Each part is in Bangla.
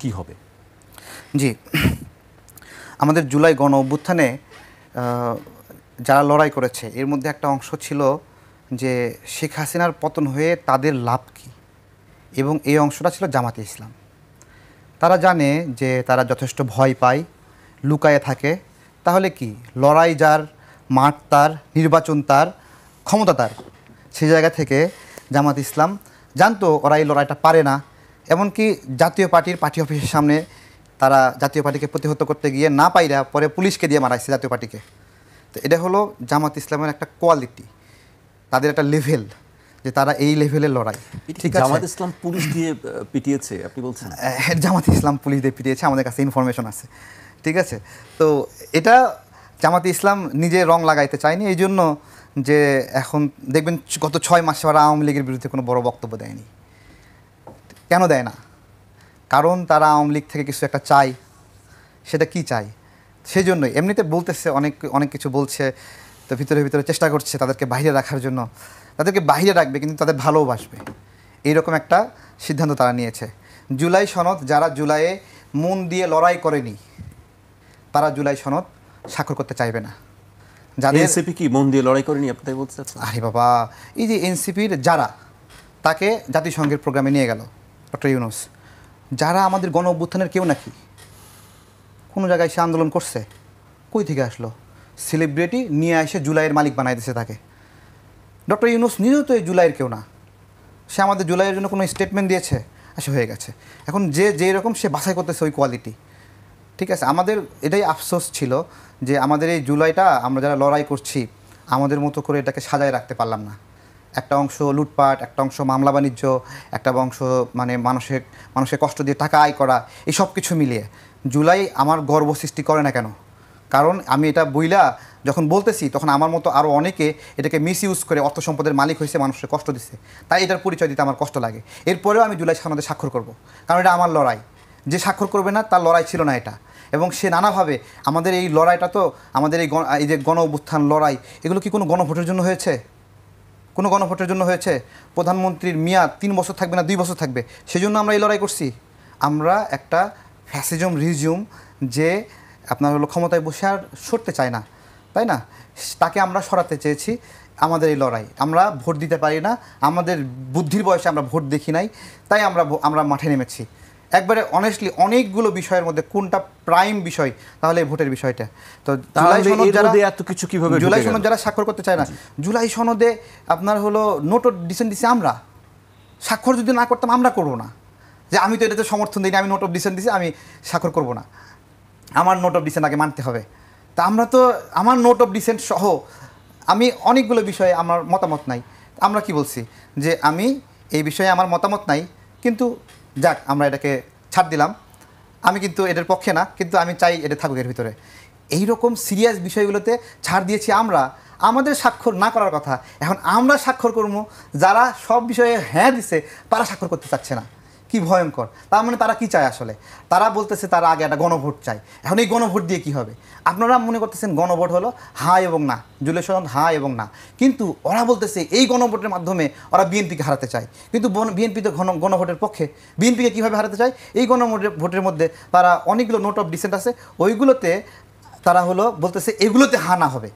কি হবে? জি, আমাদের জুলাই গণ অভ্যুত্থানে যারা লড়াই করেছে এর মধ্যে একটা অংশ ছিল যে শেখ হাসিনার পতন হয়ে তাদের লাভ কী, এবং এই অংশটা ছিল জামাতে ইসলাম। তারা জানে যে তারা যথেষ্ট ভয় পায়, লুকায়ে থাকে। তাহলে কি, লড়াই যার, মাঠ তার, নির্বাচন তার, ক্ষমতা তার, সেই জায়গা থেকে জামাত ইসলাম জানতো ওরা এই লড়াইটা পারে না। এমনকি জাতীয় পার্টির পার্টি অফিসের সামনে তারা জাতীয় পার্টিকে প্রতিহত করতে গিয়ে না পাইরা পরে পুলিশকে দিয়ে মারাইছে জাতীয় পার্টিকে। তো এটা হলো জামাত ইসলামের একটা কোয়ালিটি, তাদের একটা লেভেল, যে তারা এই লেভেলের লড়াই। ঠিক আছে, জামাত ইসলাম পুলিশ দিয়ে পিটিয়েছে আপনি বলছেন? জামাত ইসলাম পুলিশ দিয়ে পিটিয়েছে, আমাদের কাছে ইনফরমেশন আছে। ঠিক আছে, তো এটা জামাত ইসলাম নিজে রং লাগাইতে চায়নি, এই জন্য যে এখন দেখবেন গত 6 মাসে ওরা আওয়ামী লীগের বিরুদ্ধে কোনো বড় বক্তব্য দেয়নি। কেন দেয় না? কারণ তারা আওয়ামী লীগ থেকে কিছু একটা চায়। সেটা কি চায়? সেই জন্যই এমনিতে বলতেছে, অনেক কিছু বলছে, তো ভিতরে ভিতরে চেষ্টা করছে তাদেরকে বাইরে রাখার জন্য। তাদেরকে বাইরে রাখবে কিন্তু তাদের ভালোবাসবে, এইরকম একটা সিদ্ধান্ত তারা নিয়েছে। জুলাই সনদ, যারা জুলাইয়ে মন দিয়ে লড়াই করেনি তারা জুলাই সনদ স্বাক্ষর করতে চাইবে না। যাদের এনসিপি কি মন দিয়ে লড়াই করেনি আপনি তাই বলতে চাচ্ছেন? আরে বাবা, এই যে এনসিপির যারা, তাকে জাতিসংঘের প্রোগ্রামে নিয়ে গেল ডক্টর ইউনূস, যারা আমাদের গণ অভ্যুত্থানের কেউ নাকি কোনো জায়গায় সে আন্দোলন করছে, কই থেকে আসলো? সেলিব্রিটি নিয়ে এসে জুলাইয়ের মালিক বানাই দিয়েছে তাকে। ডক্টর ইউনূস নিজেও তো এই জুলাইয়ের কেউ না, সে আমাদের জুলাইয়ের জন্য কোনো স্টেটমেন্ট দিয়েছে? আসে হয়ে গেছে। এখন যে যেই রকম সে বাছাই করতেছে ওই কোয়ালিটি। ঠিক আছে, আমাদের এটাই আফসোস ছিল যে আমাদের এই জুলাইটা আমরা যারা লড়াই করছি আমাদের মতো করে এটাকে সাজায় রাখতে পারলাম না। একটা অংশ লুটপাট, একটা অংশ মামলা বাণিজ্য, একটা অংশ মানে মানুষের কষ্ট দিয়ে টাকা আয় করা, এই সব কিছু মিলিয়ে জুলাই আমার গর্ব সৃষ্টি করে না কেন? কারণ আমি এটা বইলা যখন বলতেছি তখন আমার মতো আরও অনেকে এটাকে মিসইউজ করে অর্থ সম্পদের মালিক হয়েছে, মানুষের কষ্ট দিচ্ছে, তাই এটার পরিচয় দিতে আমার কষ্ট লাগে। এরপরেও আমি জুলাই সনদে স্বাক্ষর করব, কারণ এটা আমার লড়াই। যে স্বাক্ষর করবে না তার লড়াই ছিল না এটা। এবং সে নানাভাবে আমাদের এই লড়াইটা, তো আমাদের এই যে গণ অভ্যুত্থান লড়াই, এগুলো কি কোনো গণভোটের জন্য হয়েছে? কোনো গণভোটের জন্য হয়েছে? প্রধানমন্ত্রীর মেয়াদ 3 বছর থাকবে না 2 বছর থাকবে, সেজন্য আমরা এই লড়াই করছি। আমরা একটা ফ্যাসিজম রিজিউম, যে আপনার হলো ক্ষমতায় বসে আর সরতে চায় না, তাই না, তাকে আমরা সরাতে চেয়েছি। আমাদের এই লড়াই, আমরা ভোট দিতে পারি না, আমাদের বুদ্ধির বয়সে আমরা ভোট দেখি নাই, তাই আমরা মাঠে নেমেছি। একবারে অনেস্টলি অনেকগুলো বিষয়ের মধ্যে কোনটা প্রাইম বিষয়? তাহলে এই ভোটের বিষয়টা। তো জুলাই সনদ যারা এত কিছু কিভাবে জুলাই সনদ যারা স্বাক্ষর করতে চায় না, জুলাই সনদে আপনার হলো নোট অফ ডিসেন্ট দিছি আমরা। স্বাক্ষর যদি না করতাম আমরা করবো না, যে আমি তো এটাতে সমর্থন দিই না, আমি নোট অফ ডিসেন্ট দিছি, আমি স্বাক্ষর করবো না, আমার নোট অফ ডিসেন্ট আগে মানতে হবে। তা আমরা তো আমার নোট অফ ডিসেন্ট সহ আমি অনেকগুলো বিষয়ে আমার মতামত নাই। আমরা কি বলছি যে আমি এই বিষয়ে আমার মতামত নাই, কিন্তু যাক আমরা এটাকে ছাড় দিলাম, আমি কিন্তু এটার পক্ষে না, কিন্তু আমি চাই এটা থাকুক এর ভিতরে। এইরকম সিরিয়াস বিষয়গুলোতে ছাড় দিয়েছি আমরা। আমাদের স্বাক্ষর না করার কথা, এখন আমরা স্বাক্ষর করবো, যারা সব বিষয়ে হ্যাঁ দিছে তারা স্বাক্ষর করতে চাচ্ছে না। কি ভয়ঙ্কর! তার মানে তারা কি চায় আসলে? তারা বলতেছে তারা আগে একটা গণভোট চায়। এখন এই গণভোট দিয়ে কি হবে? আপনারা মনে করতেছেন গণভোট হলো হ্যাঁ এবং না, জুলাই সনদ হ্যাঁ এবং না, কিন্তু ওরা বলতেছে এই গণভোটের মাধ্যমে ওরা বিএনপিকে হারাতে চায়। কিন্তু বিএনপি তো গণভোটের পক্ষে। বিএনপিকে কীভাবে হারাতে চায়? এই গণভোটের মধ্যে তারা অনেকগুলো নোট অফ ডিসেন্ট আছে, ওইগুলোতে তারা হলো বলতেছে এগুলোতে হ্যাঁ না হবে,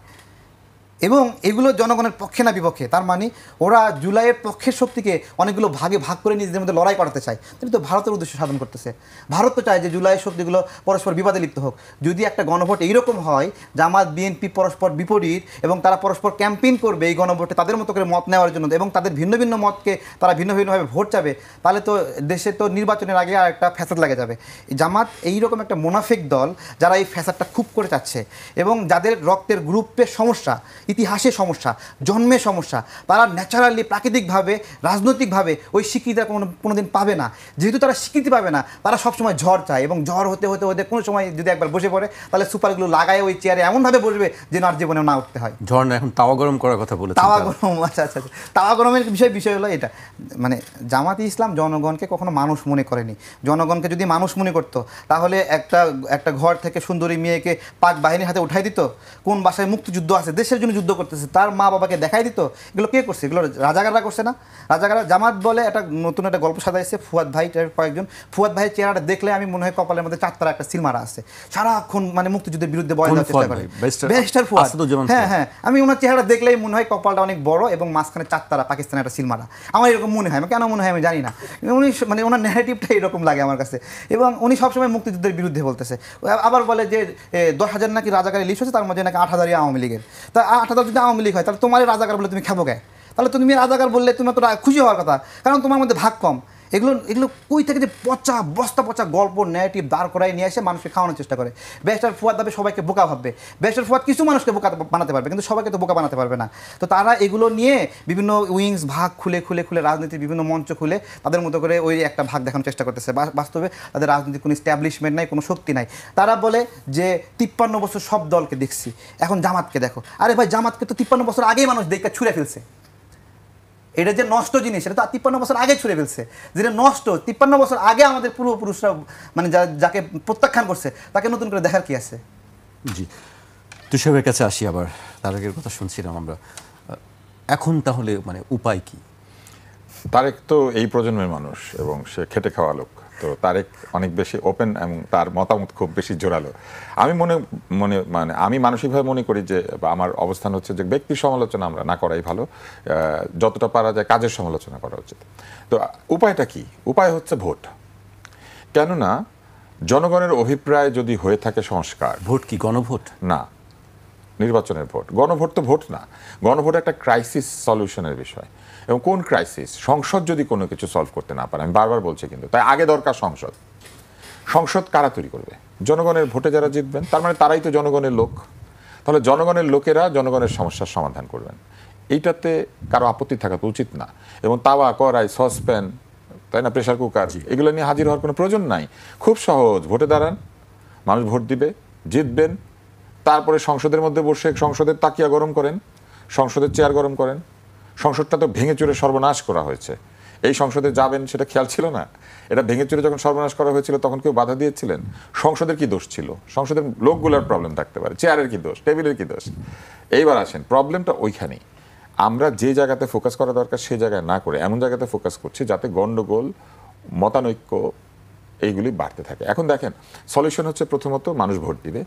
এবং এগুলো জনগণের পক্ষে না বিপক্ষে। তার মানে ওরা জুলাইয়ের পক্ষের শক্তিকে অনেকগুলো ভাগে ভাগ করে নিজেদের মধ্যে লড়াই করাতে চায়। কিন্তু ভারতের উদ্দেশ্য সাধন করতেছে। ভারত তো চায় যে জুলাইয়ের শক্তিগুলো পরস্পর বিবাদে লিপ্ত হোক। যদি একটা গণভোট এইরকম হয়, জামাত বিএনপি পরস্পর বিপরীত এবং তারা পরস্পর ক্যাম্পেইন করবে এই গণভোটে তাদের মতো করে মত নেওয়ার জন্য, এবং তাদের ভিন্ন ভিন্ন মতকে তারা ভিন্ন ভিন্নভাবে ভোট চাবে, তাহলে তো দেশে তো নির্বাচনের আগে আর একটা ফ্যাসাদ লাগে যাবে। জামাত এইরকম একটা মুনাফিক দল, যারা এই ফ্যাসাদটা খুব করে চাচ্ছে, এবং যাদের রক্তের গ্রুপের সমস্যা, ইতিহাসের সমস্যা, জন্মের সমস্যা, তারা ন্যাচারালি প্রাকৃতিকভাবে রাজনৈতিকভাবে ওই স্বীকৃতি কোনো দিন পাবে না। যেহেতু তারা স্বীকৃতি পাবে না, তারা সবসময় ঝড় চায়, এবং ঝড় হতে হতে হতে কোনো সময় যদি একবার বসে পড়ে, তাহলে সুপারগুলো লাগায় ওই চেয়ারে এমনভাবে বসবে যেন আর জীবনে না উঠতে হয়। ঝড় না, এখন তাওয়া গরম করার কথা বলে। তাওয়া গরম, আচ্ছা আচ্ছা আচ্ছা, তাওয়া গরমের বিষয় হলো এটা। মানে জামাতে ইসলাম জনগণকে কখনো মানুষ মনে করেনি। জনগণকে যদি মানুষ মনে করতো, তাহলে একটা ঘর থেকে সুন্দরী মেয়েকে পাক বাহিনীর হাতে উঠাই দিত। কোন বাসায় মুক্তিযুদ্ধ আছে, দেশের জন্য যুদ্ধ করতেছে তার মা বাবাকে দেখাই দিত, এগুলো কে করছে? এগুলো রাজাকাররা করছে না? রাজাকাররা জামাত বলে একটা নতুন একটা গল্প সাজাইছে, ফুয়াদ ভাই কয়েকজন, ফুয়াদ ভাইয়ের চেহারাটা দেখলে আমি মনে হয় কপালের মধ্যে 4 তারা একটা সিল মারা আছে, সারাক্ষণ মানে মুক্তিযুদ্ধের বিরুদ্ধে বয়ান দেওয়ার চেষ্টা করে। ব্যারিস্টার ফুয়াদ, হ্যাঁ হ্যাঁ, আমি ওনার চেহারা দেখলেই মনে হয় কপালটা অনেক বড় এবং মাঝখানে 4 তারা পাকিস্তানের একটা সিল মারা। আমার এরকম মনে হয়, কেন মনে হয় আমি জানি না, উনি মানে ওনার ন্যারেটিভটা এরকম লাগে আমার কাছে। এবং উনি সবসময় মুক্তিযুদ্ধের বিরুদ্ধে বলতেছে, আবার বলে যে 10,000 নাকি রাজাকারের লিস্ট হচ্ছে, তার মধ্যে নাকি 8,000 আওয়ামী লীগের। তা 8,000 যদি আওয়ামী লীগ হয় তাহলে তোমার রাজাকার বলে তুমি খাবো কে? তাহলে তুমি রাজাকার বললে তুমি তো খুশি হওয়ার কথা, কারণ তোমার মধ্যে ভাগ কম। এগুলো এগুলো কই থেকে যে বস্তা পচা গল্প ন্যারেটিভ দাঁড় করাই নিয়ে এসে মানুষকে খাওয়ানোর চেষ্টা করে। ব্যারিস্টার ফুয়াদ ভাবে সবাইকে বোকা ভাববে। ব্যারিস্টার ফুয়াদ কিছু মানুষকে বোকা বানাতে পারবে, কিন্তু সবাইকে তো বোকা বানাতে পারবে না। তো তারা এগুলো নিয়ে বিভিন্ন উইংস ভাগ খুলে রাজনীতির বিভিন্ন মঞ্চ খুলে তাদের মতো করে ওই একটা ভাগ দেখানোর চেষ্টা করতেছে। বাস্তবে তাদের রাজনীতির কোনো এস্টাবলিশমেন্ট নাই, কোনো শক্তি নাই। তারা বলে যে 53 বছর সব দলকে দেখছি, এখন জামাতকে দেখো। আরে ভাই, জামাতকে তো 53 বছর আগেই মানুষ দেখে ছুঁড়ে ফেলছে। এটা যে নষ্ট জিনিস, এটা তো 53 বছর আগে ছুঁড়ে ফেলছে। যেটা নষ্ট 53 বছর আগে আমাদের পূর্বপুরুষরা মানে যাকে প্রত্যাখ্যান করছে তাকে নতুন করে দেখার কি আছে? জি, তুষারের কাছে আসি আবার। তারেকের কথা শুনছিলাম আমরা, এখন তাহলে মানে উপায় কি? তারেক তো এই প্রজন্মের মানুষ এবং সে খেটে খাওয়া লোক, তো তারেক অনেক বেশি ওপেন এবং তার মতামত খুব বেশি জোরালো। আমি আমি মানসিকভাবে মনে করি যে আমার অবস্থান হচ্ছে যে ব্যক্তির সমালোচনা আমরা না করাই ভালো, যতটা পারা যায় কাজের সমালোচনা করা উচিত। তো উপায়টা কি? উপায় হচ্ছে ভোট। কেননা জনগণের অভিপ্রায় যদি হয়ে থাকে সংস্কার। ভোট কি গণভোট? না, নির্বাচনের ভোট। গণভোট তো ভোট না, গণভোট একটা ক্রাইসিস সলিউশনের বিষয়। এবং কোন ক্রাইসিস? সংসদ যদি কোনো কিছু সলভ করতে না পারে, আমি বারবার বলছি, কিন্তু তাই আগে দরকার সংসদ। সংসদ কারা তৈরি করবে? জনগণের ভোটে যারা জিতবেন, তার মানে তারাই তো জনগণের লোক। তাহলে জনগণের লোকেরা জনগণের সমস্যার সমাধান করবেন, এইটাতে কারো আপত্তি থাকা তো উচিত না। এবং তাওয়া, কড়াই, সসপ্যান, তাই না, প্রেসার কুকার, এগুলো নিয়ে হাজির হওয়ার কোনো প্রয়োজন নাই। খুব সহজ, ভোটে দাঁড়ান, মানুষ ভোট দিবে, জিতবেন, তারপরে সংসদের মধ্যে বসে সংসদের তাকিয়া গরম করেন, সংসদের চেয়ার গরম করেন। সংসদটা তো ভেঙে চুরে সর্বনাশ করা হয়েছে। এই সংসদে যাবেন সেটা খেয়াল ছিল না? এটা ভেঙে চুরে যখন সর্বনাশ করা হয়েছিল তখন কেউ বাধা দিয়েছিলেন? সংসদের কি দোষ ছিল? সংসদের লোকগুলোর প্রবলেম থাকতে পারে, চেয়ারের কি দোষ, টেবিলের কি দোষ? এইবার আসেন, প্রবলেমটা ওইখানেই। আমরা যে জায়গাতে ফোকাস করা দরকার সেই জায়গায় না করে এমন জায়গাতে ফোকাস করছি যাতে গন্ডগোল, মতানৈক্য এইগুলি বাড়তে থাকে। এখন দেখেন, সলিউশন হচ্ছে প্রথমত মানুষ ভোট দিবে।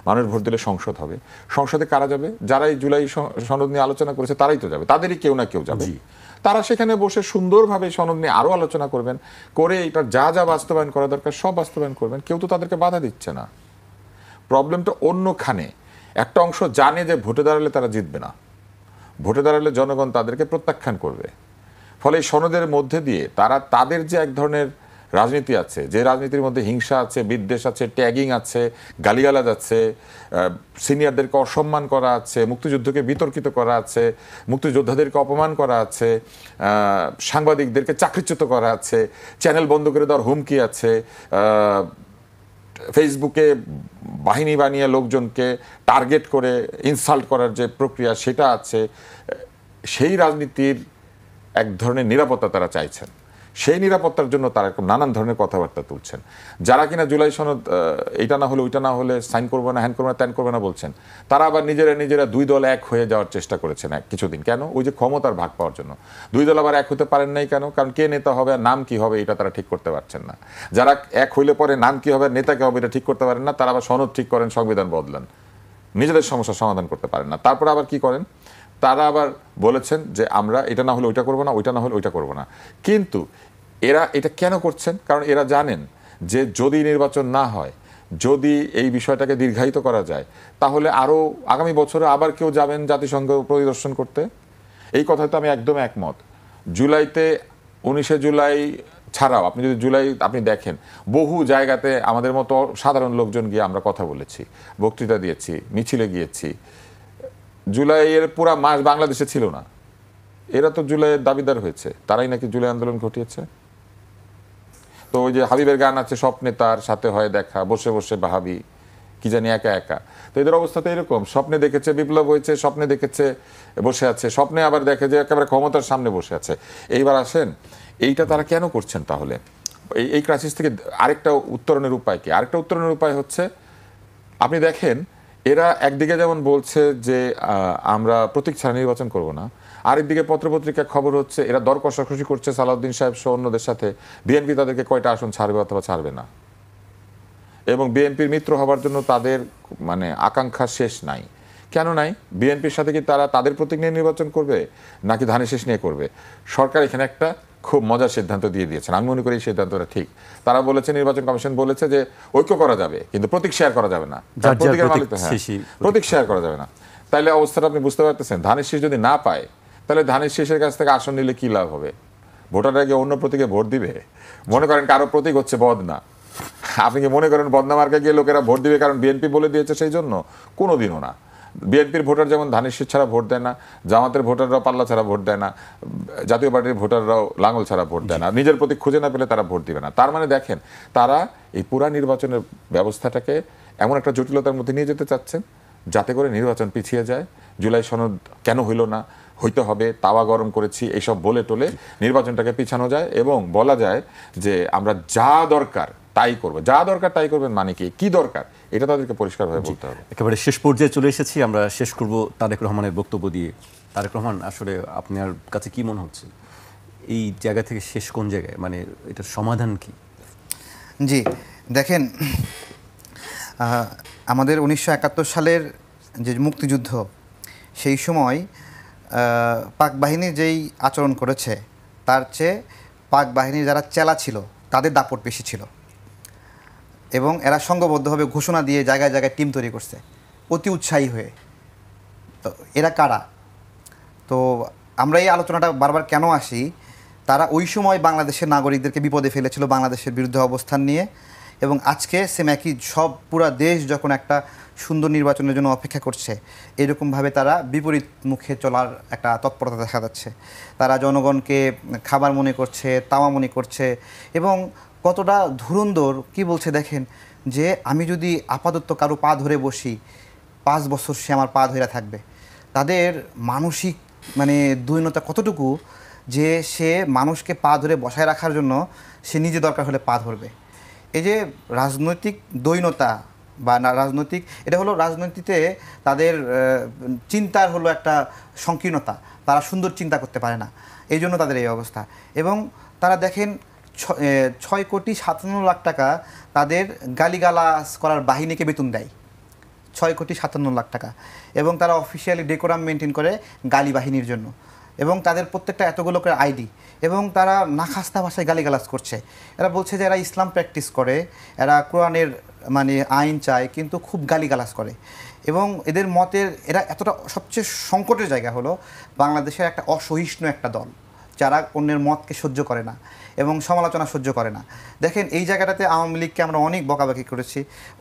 মানুষ ভোট দিলে সংসদ হবে। সংসদে কারা যাবে? যারা এই জুলাই সনদ নিয়ে আলোচনা করেছে তারাই তো যাবে, তাদেরই কেউ না কেউ যাবে। তারা সেখানে বসে সুন্দরভাবে সনদ নিয়ে আরও আলোচনা করবেন, করে এটা যা যা বাস্তবায়ন করা দরকার সব বাস্তবায়ন করবেন। কেউ তো তাদেরকে বাধা দিচ্ছে না। প্রবলেমটা অন্যখানে। একটা অংশ জানে যে ভোটে দাঁড়ালে তারা জিতবে না, ভোটে দাঁড়ালে জনগণ তাদেরকে প্রত্যাখ্যান করবে। ফলে এই সনদের মধ্যে দিয়ে তারা তাদের যে এক ধরনের রাজনীতি আছে, যে রাজনীতির মধ্যে হিংসা আছে, বিদ্বেষ আছে, ট্যাগিং আছে, গালিগালাজ আছে, সিনিয়রদেরকে অসম্মান করা আছে, মুক্তিযুদ্ধকে বিতর্কিত করা আছে, মুক্তিযোদ্ধাদেরকে অপমান করা আছে, সাংবাদিকদেরকে চাকরিচ্যুত করা আছে, চ্যানেল বন্ধ করে দেওয়ার হুমকি আছে, ফেসবুকে বাহিনী বানিয়ে লোকজনকে টার্গেট করে ইনসাল্ট করার যে প্রক্রিয়া সেটা আছে। সেই রাজনীতির এক ধরনের নিরাপত্তা তারা চাইছেন। সেই নিরাপত্তার জন্য তারা নানান ধরনের কথাবার্তা তুলছেন। যারা কিনা জুলাই সনদ এইটা না হলে ওইটা না হলে সাইন করবে না, হ্যান করবে না, ত্যান করবে না বলছেন, তারা আবার নিজেরা দুই দল এক হয়ে যাওয়ার চেষ্টা করেছেন কিছুদিন। কেন? ওই যে ক্ষমতার ভাগ পাওয়ার জন্য। দুই দল আবার এক হতে পারেন নাই কেন? কারণ কে নেতা হবে আর নাম কি হবে এটা তারা ঠিক করতে পারছেন না। যারা এক হইলে পরে নাম কি হবে, নেতা কে হবে এটা ঠিক করতে পারেন না, তারা আবার সনদ ঠিক করেন, সংবিধান বদলান, নিজেদের সমস্যার সমাধান করতে পারেন না। তারপরে আবার কি করেন? তারা আবার বলেছেন যে আমরা এটা না হলে ওইটা করবো না, ওইটা না হলে ওইটা করবো না। কিন্তু এরা এটা কেন করছেন? কারণ এরা জানেন যে যদি নির্বাচন না হয়, যদি এই বিষয়টাকে দীর্ঘায়িত করা যায়, তাহলে আরও আগামী বছরে আবার কেউ যাবেন জাতিসংঘ পরিদর্শন করতে। এই কথায় তো আমি একদম একমত। জুলাইতে 19শে জুলাই ছাড়াও আপনি যদি জুলাই আপনি দেখেন, বহু জায়গাতে আমাদের মতো সাধারণ লোকজন গিয়ে আমরা কথা বলেছি, বক্তৃতা দিয়েছি, মিছিলে গিয়েছি। জুলাইয়ের পুরা মাস বাংলাদেশে ছিল না। এরা তো জুলাইয়ের দাবিদার হয়েছে, তারাই নাকি জুলাই আন্দোলন ঘটিয়েছে। তো ওই যে হাবিবের গান আছে, স্বপ্নে তার সাথে হয় দেখা, বসে বসে ভাবি কি জানি একা একা। তো এদের অবস্থা তো এরকম, স্বপ্নে দেখেছে বিপ্লব হয়েছে, স্বপ্নে দেখেছে বসে আছে, স্বপ্নে আবার দেখে যে একেবারে ক্ষমতার সামনে বসে আছে। এইবার আসেন, এইটা তারা কেন করছেন তাহলে? এই ক্রাইসিস থেকে আরেকটা উত্তরণের উপায় কি? আরেকটা উত্তরণের উপায় হচ্ছে, আপনি দেখেন এরা একদিকে যেমন বলছে যে আমরা প্রতীক ছাড়া নির্বাচন করব না, আরেকদিকে পত্রপত্রিকায় খবর হচ্ছে এরা দর কষাকষি করছে সালাউদ্দিন সাহেব সহ অন্যদের সাথে, বিএনপি তাদেরকে কয়টা আসন ছাড়বে অথবা ছাড়বে না, এবং বিএনপির মিত্র হবার জন্য তাদের মানে আকাঙ্ক্ষা শেষ নাই। কেন নাই? বিএনপির সাথে কি তারা তাদের প্রতীক নিয়ে নির্বাচন করবে নাকি ধানের শেষ নিয়ে করবে? সরকার এখানে একটা খুব মজার সিদ্ধান্ত দিয়ে দিয়েছেন, আমি মনে করি এই সিদ্ধান্তটা ঠিক। তারা বলেছে, নির্বাচন কমিশন বলেছে যে ঐক্য করা যাবে কিন্তু প্রতীক শেয়ার করা যাবে না, যার প্রতীকের প্রতীক মালিক তো, হ্যাঁ, শেষই প্রতীক শেয়ার করা যাবে না। তাইলে অবস্থাটা আপনি বুঝতে পারতেছেন, ধানের শীষ যদি না পায় তাহলে ধানের শীষের কাছ থেকে আসন নিলে কি লাভ হবে? ভোটাররা কি অন্য প্রতীকে ভোট দিবে? মনে করেন কারো প্রতীক হচ্ছে বদনা, আপনি কি মনে করেন বদনা মার্কে গিয়ে লোকেরা ভোট দিবে কারণ বিএনপি বলে দিয়েছে সেই জন্য? কোনোদিনও না। বিএনপির ভোটার যেমন ধানের শীষ ছাড়া ভোট দেয় না, জামাতের ভোটাররাও পাল্লা ছাড়া ভোট দেয় না, জাতীয় পার্টির ভোটাররাও লাঙল ছাড়া ভোট দেয় না, নিজের প্রতীক খুঁজে না পেলে তারা ভোট দিবে না। তার মানে দেখেন, তারা এই পুরা নির্বাচনের ব্যবস্থাটাকে এমন একটা জটিলতার মধ্যে নিয়ে যেতে চাচ্ছেন যাতে করে নির্বাচন পিছিয়ে যায়। জুলাই সনদ কেন হইল না, হইতে হবে, তাওয়া গরম করেছি, এইসব বলে টোলে নির্বাচনটাকে পিছানো যায় এবং বলা যায় যে আমরা যা দরকার তাই করবো। যা দরকার তাই করবেন মানে কি দরকার এটা তাদেরকে পরিষ্কারভাবে বলতে হবে। একেবারে শেষ পর্যায়ে চলে এসেছি, আমরা শেষ করব তারেক রহমানের বক্তব্য দিয়ে। তারেক রহমান, আসলে আপনার কাছে কি মনে হচ্ছে এই জায়গা থেকে শেষ কোন জায়গায়, মানে এটার সমাধান কি? জি দেখেন, আমাদের 1971 সালের যে মুক্তিযুদ্ধ, সেই সময় পাক বাহিনী যেই আচরণ করেছে তার চেয়ে পাক বাহিনীর যারা চেলা ছিল তাদের দাপট বেশি ছিল, এবং এরা সংঘবদ্ধভাবে ঘোষণা দিয়ে জায়গায় জায়গায় টিম তৈরি করছে অতি উৎসাহী হয়ে। তো এরা কারা? তো আমরা এই আলোচনাটা বারবার কেন আসি, তারা ওই সময় বাংলাদেশের নাগরিকদেরকে বিপদে ফেলেছিল বাংলাদেশের বিরুদ্ধে অবস্থান নিয়ে, এবং আজকে সেম একই সব পুরা দেশ যখন একটা সুন্দর নির্বাচনের জন্য অপেক্ষা করছে, এরকমভাবে তারা বিপরীত মুখে চলার একটা তৎপরতা দেখা যাচ্ছে। তারা জনগণকে খাবার মনে করছে, তাওয়া মনে করছে, এবং কতটা ধুরন্ধর কি বলছে দেখেন, যে আমি যদি আপাতত কারো পা ধরে বসি 5 বছর সে আমার পা ধরে থাকবে। তাদের মানসিক মানে দৈন্যতা কতটুকু যে সে মানুষকে পা ধরে বসায় রাখার জন্য সে নিজে দরকার হলে পা ধরবে। এই যে রাজনৈতিক দৈন্যতা বা রাজনৈতিক, এটা হলো রাজনীতিতে তাদের চিন্তার হলো একটা সংকীর্ণতা, তারা সুন্দর চিন্তা করতে পারে না, এই জন্য তাদের এই অবস্থা। এবং তারা দেখেন 6,57,00,000 টাকা তাদের গালিগালাজ করার বাহিনীকে বেতন দেয়, 6,57,00,000 টাকা, এবং তারা অফিসিয়ালি ডেকোরাম মেনটেন করে গালি বাহিনীর জন্য, এবং তাদের প্রত্যেকটা এতগুলো করে আইডি, এবং তারা নাখাস্তা ভাষায় গালিগালাজ করছে। এরা বলছে যে এরা ইসলাম প্র্যাকটিস করে, এরা কোরআনের মানে আইন চায়, কিন্তু খুব গালিগালাজ করে। এবং এদের মতের এরা এতটা, সবচেয়ে সংকটের জায়গা হলো বাংলাদেশের একটা অসহিষ্ণু একটা দল যারা অন্যের মতকে সহ্য করে না এবং সমালোচনা সহ্য করে না। দেখেন এই জায়গাটাতে আওয়ামী লীগকে আমরা অনেক বকাবাকি করেছি,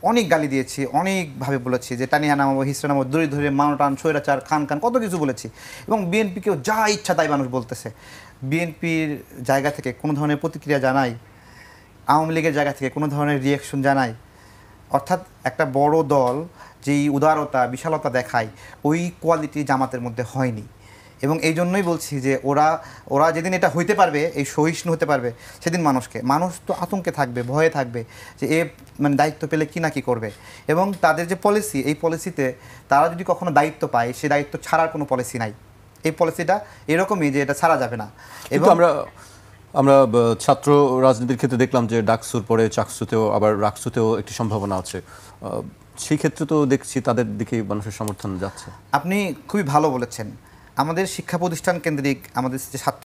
অনেক গালি দিয়েছি, অনেকভাবে বলেছি যে টানিয়া নামাবো, হিসড়ে নামাবো, দড়ি ধরে মানটান, স্বৈরাচার, খান কত কিছু বলেছি, এবং বিএনপিকেও যা ইচ্ছা তাই মানুষ বলতেছে। বিএনপির জায়গা থেকে কোনো ধরনের প্রতিক্রিয়া জানায়, আওয়ামী লীগের জায়গা থেকে কোনো ধরনের রিয়াকশন জানায়। অর্থাৎ একটা বড় দল যেই উদারতা বিশালতা দেখায়, ওই কোয়ালিটি জামাতের মধ্যে হয়নি। এবং এই জন্যই বলছি যে ওরা যেদিন এটা হইতে পারবে, এই সহিষ্ণু হতে পারবে, সেদিন মানুষ তো আতঙ্কে থাকবে, ভয়ে থাকবে যে এ মানে দায়িত্ব পেলে কি না কি করবে। এবং তাদের যে পলিসি, এই পলিসিতে তারা যদি কখনো দায়িত্ব পায়, সে দায়িত্ব ছাড়ার কোনো পলিসি নাই। এই পলিসিটা এরকমই যে এটা ছাড়া যাবে না। এবং আমরা ছাত্র রাজনীতির ক্ষেত্রে দেখলাম যে ডাকসুর পরে চাকসুতেও আবার রাকসুতেও একটি সম্ভাবনা আছে, সেই ক্ষেত্রে তো দেখছি তাদের দিকে মানুষের সমর্থন যাচ্ছে। আপনি খুবই ভালো বলেছেন। আমাদের শিক্ষা প্রতিষ্ঠান কেন্দ্রিক আমাদের যে ছাত্র